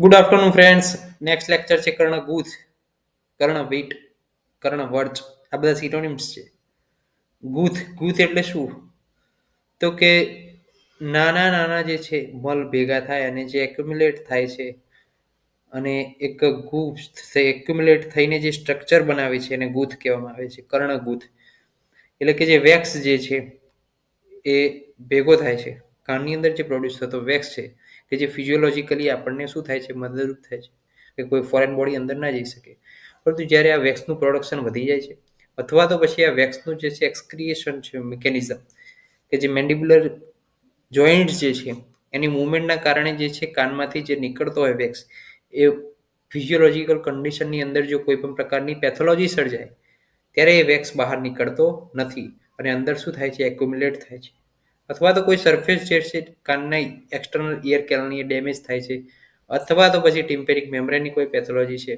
Good afternoon friends. Next lecture છે કર્ણગુથ, કર્ણવીટ, કર્ણવર્ચ. આ બધા સિનોનિમ્સ છે. ગુથ ગુથ એટલે શું? તો કે નાના નાના જે છે મલ ભેગા થાય અને જે એક્યુમ્યુલેટ થાય છે અને એક ગુથ એક્યુમ્યુલેટ થઈને જે સ્ટ્રક્ચર બનાવે છે એને ગુથ કહેવામાં આવે છે. કર્ણગુથ એટલે કે જે વેક્સ જે છે એ ભેગો થાય છે. કાનની અંદર જે પ્રોડ્યુસ થતો વેક્સ છે કે જે ફિઝિયોલોજીકલી આપણને શું થાય છે, મદદરૂપ થાય છે કે કોઈ ફોરેન બોડી અંદર ના જઈ શકે. પરંતુ જ્યારે આ વેક્સનું પ્રોડક્શન વધી જાય છે અથવા તો પછી આ વેક્સનું જે છે એક્સક્રિએશન છે મિકેનિઝમ કે જે મેન્ડિબ્યુલર જોઈન્ટ જે છે એની મૂવમેન્ટના કારણે જે છે કાનમાંથી જે નીકળતો હોય વેક્સ એ ફિઝિયોલોજીકલ કન્ડિશનની અંદર જો કોઈ પણ પ્રકારની પેથોલોજી સર્જાય ત્યારે એ વેક્સ બહાર નીકળતો નથી અને અંદર શું થાય છે, એક્યુમ્યુલેટ થાય છે. અથવા તો કોઈ સરફેસ જે છે કાનના એક્સટર્નલ ઇયર કેનલની ડેમેજ થાય છે અથવા તો પછી ટિમ્પેરિક મેમ્બ્રેનની કોઈ પેથોલોજી છે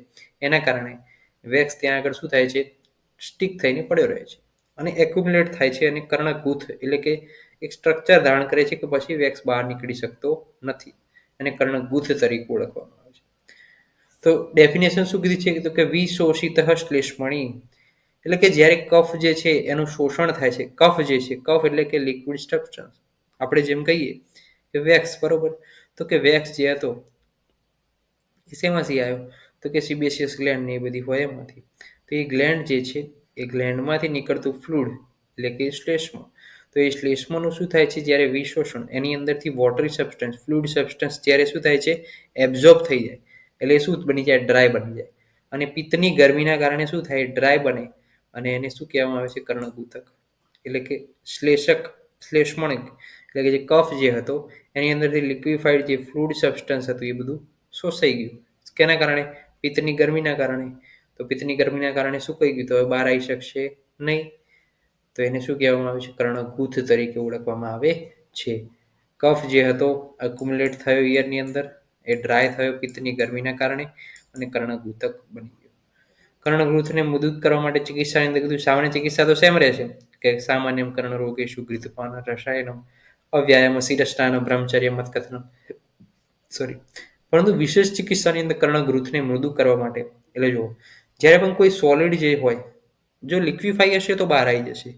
એના કારણે વેક્સ ત્યાં આગળ શું થાય છે, સ્ટિક થઈને પડ્યો રહે છે અને એક્યુમ્યુલેટ થાય છે અને કર્ણગુથ એટલે કે એક સ્ટ્રક્ચર ધારણ કરે છે કે પછી વેક્સ બહાર નીકળી શકતો નથી અને કર્ણગુથ તરીકે ઓળખવામાં આવે છે. તો ડેફિનેશન શું કીધી છે તો કે વિશોષિત શ્લેષ્મણી એટલે કે જ્યારે કફ જે છે એનું શોષણ થાય છે. કફ જે છે, કફ એટલે કે લિક્વિડ સબસ્ટન્સ. આપણે જેમ કહીએ કે વેક્સ, બરોબર, તો કે વેક્સ જે હતો એ શેમાંથી આવ્યો તો કે સિબેસિયસ ગ્લેન્ડ ને એ બધી હોય એમાંથી. તો એ ગ્લેન્ડ જે છે એ ગ્લેન્ડમાંથી નીકળતું ફ્લુઇડ એટલે કે શ્લેષ્મ. તો એ શ્લેષ્મનું શું થાય છે, જ્યારે વિશોષણ એની અંદરથી વોટરી સબસ્ટન્સ, ફ્લુઇડ સબસ્ટન્સ જ્યારે શું થાય છે, એબ્ઝોર્બ થઈ જાય એટલે શું બની જાય, ડ્રાય બની જાય. અને પિત્તની ગરમીના કારણે શું થાય, ડ્રાય બને અને એને શું કહેવામાં આવે છે, કર્ણગુતક એટલે કે શ્લેષ્મણિક એટલે કે જે કફ જે હતો એની અંદરથી લિક્વિફાઈડ જે ફ્લુઇડ સબસ્ટન્સ હતું એ બધું શોષાઈ ગયું. કેના કારણે? પિત્તની ગરમીના કારણે. તો પિત્તની ગરમીના કારણે સુકાઈ ગયું તો હવે બહાર આવી શકશે નહીં. તો એને શું કહેવામાં આવે છે, કર્ણગુથ તરીકે ઓળખવામાં આવે છે. કફ જે હતો એક્યુમ્યુલેટ થયો ઈયરની અંદર, એ ડ્રાય થયો પિત્તની ગરમીના કારણે અને કર્ણગુતક બની ગયો. કર્ણગુથને મજબૂત કરવા માટે ચિકિત્સાની અંદર કીધું સામાન્ય ચિકિત્સા તો સેમ રહેશે કે સામાન્ય કર્ણ રોગેશુ ઘૃતપાન રસાયણમ અવ્યાયામ શિરષ્ટાન બ્રહ્મચર્ય મતકથન પરંતુ વિશેષ ચિકિત્સાની અંદર કર્ણગુથને મૃદુ કરવા માટે એટલે જો જ્યારે પણ કોઈ સોલિડ જે હોય, જો લિક્વિફાઈ હશે તો બહાર આવી જશે,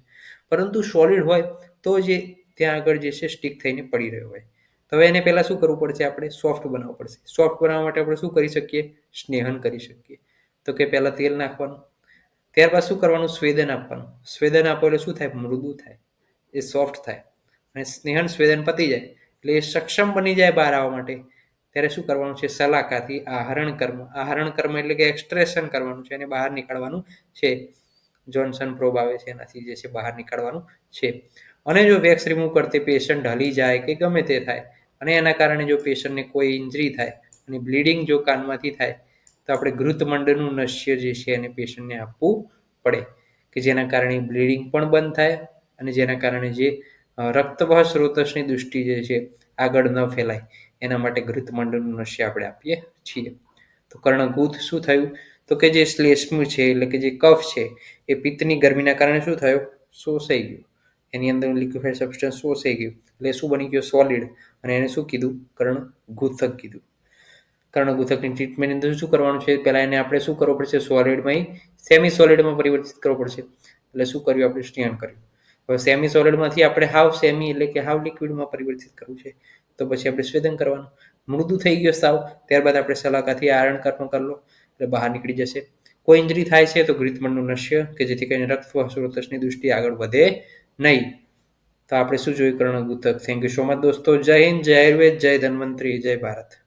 પરંતુ સોલિડ હોય તો જે ત્યાં આગળ જે છે સ્ટિક થઈને પડી રહ્યો હોય. તો હવે એને પહેલાં શું કરવું પડશે, આપણે સોફ્ટ બનાવવું પડશે. સોફ્ટ બનાવવા માટે આપણે શું કરી શકીએ, સ્નેહન કરી શકીએ. તો કે પહેલાં તેલ નાખવાનું, ત્યારબાદ શું કરવાનું, સ્વેદન આપવાનું. સ્વેદન આપો એટલે શું થાય, મૃદુ થાય, એ સોફ્ટ થાય અને સ્નેહન સ્વેદન પતી જાય એટલે એ સક્ષમ બની જાય બહાર આવવા માટે. ત્યારે શું કરવાનું છે, સલાકાથી આહરણ કર્મ. આહરણ કર્મ એટલે કે એક્સટ્રેશન કરવાનું છે અને બહાર નીકળવાનું છે. જોન્સન પ્રોબ આવે છે એનાથી જે છે બહાર નીકળવાનું છે. અને જો વેક્સ રિમૂવ કરતે પેશન્ટ હલી જાય કે ગમે તે થાય અને એના કારણે જો પેશન્ટને કોઈ ઇન્જરી થાય અને બ્લીડિંગ જો કાનમાંથી થાય તો આપણે ઘૃતમંડનું નશ્ય જે છે એને પેશન્ટને આપવું પડે કે જેના કારણે બ્લીડિંગ પણ બંધ થાય અને જેના કારણે જે રક્તવાહ સ્રોતસની દૃષ્ટિ જે છે આગળ ન ફેલાય એના માટે ઘૃતમંડનું નશ્ય આપણે આપીએ છીએ. તો કર્ણગુથ શું થયું તો કે જે શ્લેષ્મ છે એટલે કે જે કફ છે એ પિત્તની ગરમીના કારણે શું થયો, શોષાઈ ગયું. એની અંદર લિક્વિફાઈડ સબસ્ટન્સ શોષાઈ ગયું એટલે શું બની ગયો, સોલિડ. અને એને શું કીધું, કર્ણગુથક કીધું. કર્ણગુથકની ટ્રીટમેન્ટ અંદર શું કરવાનું છે, પહેલાં એને આપણે શું કરવું પડશે, સોલિડમાં સેમી સોલિડમાં પરિવર્તિત કરવો પડશે. એટલે શું કર્યું, આપણે સ્નેહન કર્યું. હવે સેમી સોલિડમાંથી આપણે હાવ સેમી એટલે કે હાવ લિક્વિડમાં પરિવર્તિત કરવું છે તો પછી આપણે સ્વેદન કરવાનું. મૃદુ થઈ ગયો સાવ, ત્યારબાદ આપણે સલાકાથી આયરણ કર્મ કરી લો એટલે બહાર નીકળી જશે. કોઈ ઇન્જરી થાય છે તો ઘૃતમંડનું નશ્ય કે જેથી કરીને રક્તવાહ સ્રોતસની દૃષ્ટિ આગળ વધે નહીં. તો આપણે શું જોયું, કર્ણગુથક. થેન્ક યુ સો મચ દોસ્તો. જય હિન્દ, જય આયુર્વેદ, જય ધન્વંતરી, જય ભારત.